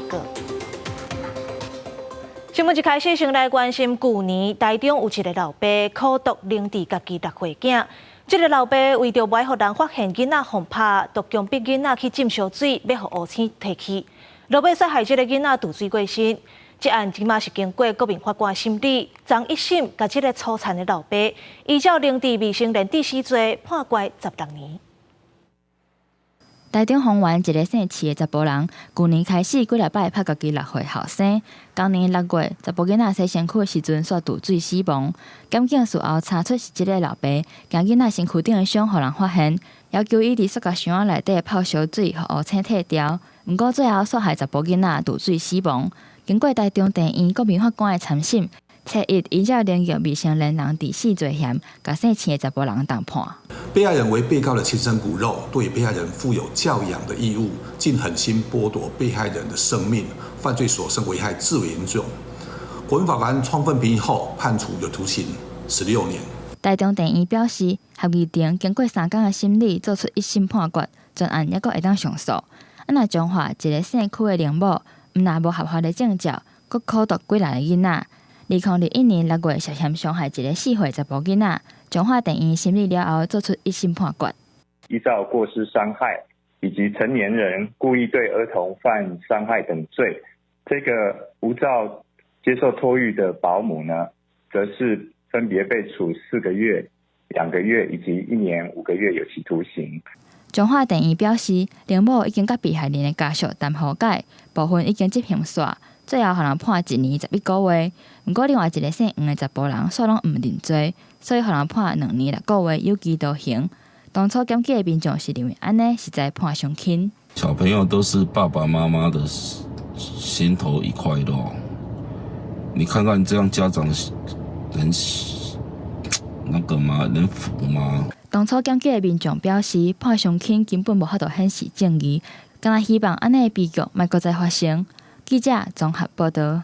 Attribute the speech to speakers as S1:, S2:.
S1: 告。新闻一开始，先来关心去年台中有一个老爸苦毒凌迟家己6岁囝。这个老爸为着袂互人发现囡仔互拍，就强迫囡仔去浸烧水，要互乌青提起，落尾杀害这个囡仔渡水过身。这案即马是经过国民法官审理，昨一审甲这个粗残的老爸依照凌迟未成年致死罪判关16年。
S2: 台中丰原一个姓齐的查甫人，去年开始几礼拜拍家己6岁后生。今年6月，查甫囡仔洗身躯的时阵煞渡水死亡。检警事后查出是这个老爸，将囡仔身躯顶的伤互人发现，要求伊伫塑胶箱仔内底泡烧水，互乌青退掉。不过最后杀害查甫囡仔渡水死亡。经过台中地院国民法官的参审，7日依照凌虐未成年人致死罪嫌，甲姓齐的查甫人当判。
S3: 被害人为被告的亲生骨肉，对被害人负有教养的义务，竟狠心剥夺被害人的生命，犯罪所生危害至为严重。国民法官充分评议后，判处有期徒刑16年。
S2: 台中地院表示，合议庭经过3天的审理，做出一审判决，专案还阁会当上诉。若彰化一个姓区的林某，毋但无合法的证照，阁苦毒几来个囡仔。2021年6月涉嫌伤害一个4岁查甫囡仔。彰化地院审理了后，作出一审判决。
S4: 依照过失伤害以及成年人故意对儿童犯伤害等罪，这个无照接受托育的保姆呢，则是分别被处4个月、2个月以及1年5个月有期徒刑。
S2: 彰化地院表示，林某已经甲被害人的家属谈和解，部分已经执行煞，最后互人判1年11个月。不过，另外一个姓黄的查甫人煞拢毋认罪，所以互人判2年6个月有期徒刑。当初检举的民众是认为安尼实在判伤轻。
S5: 小朋友都是爸爸妈妈的心头一块肉，你看看这样家长能那个吗？能服吗？
S2: 当初检举的民众表示，判伤轻根本无法度显示正义，敢若希望安尼的悲剧莫阁再发生。记者综合报道。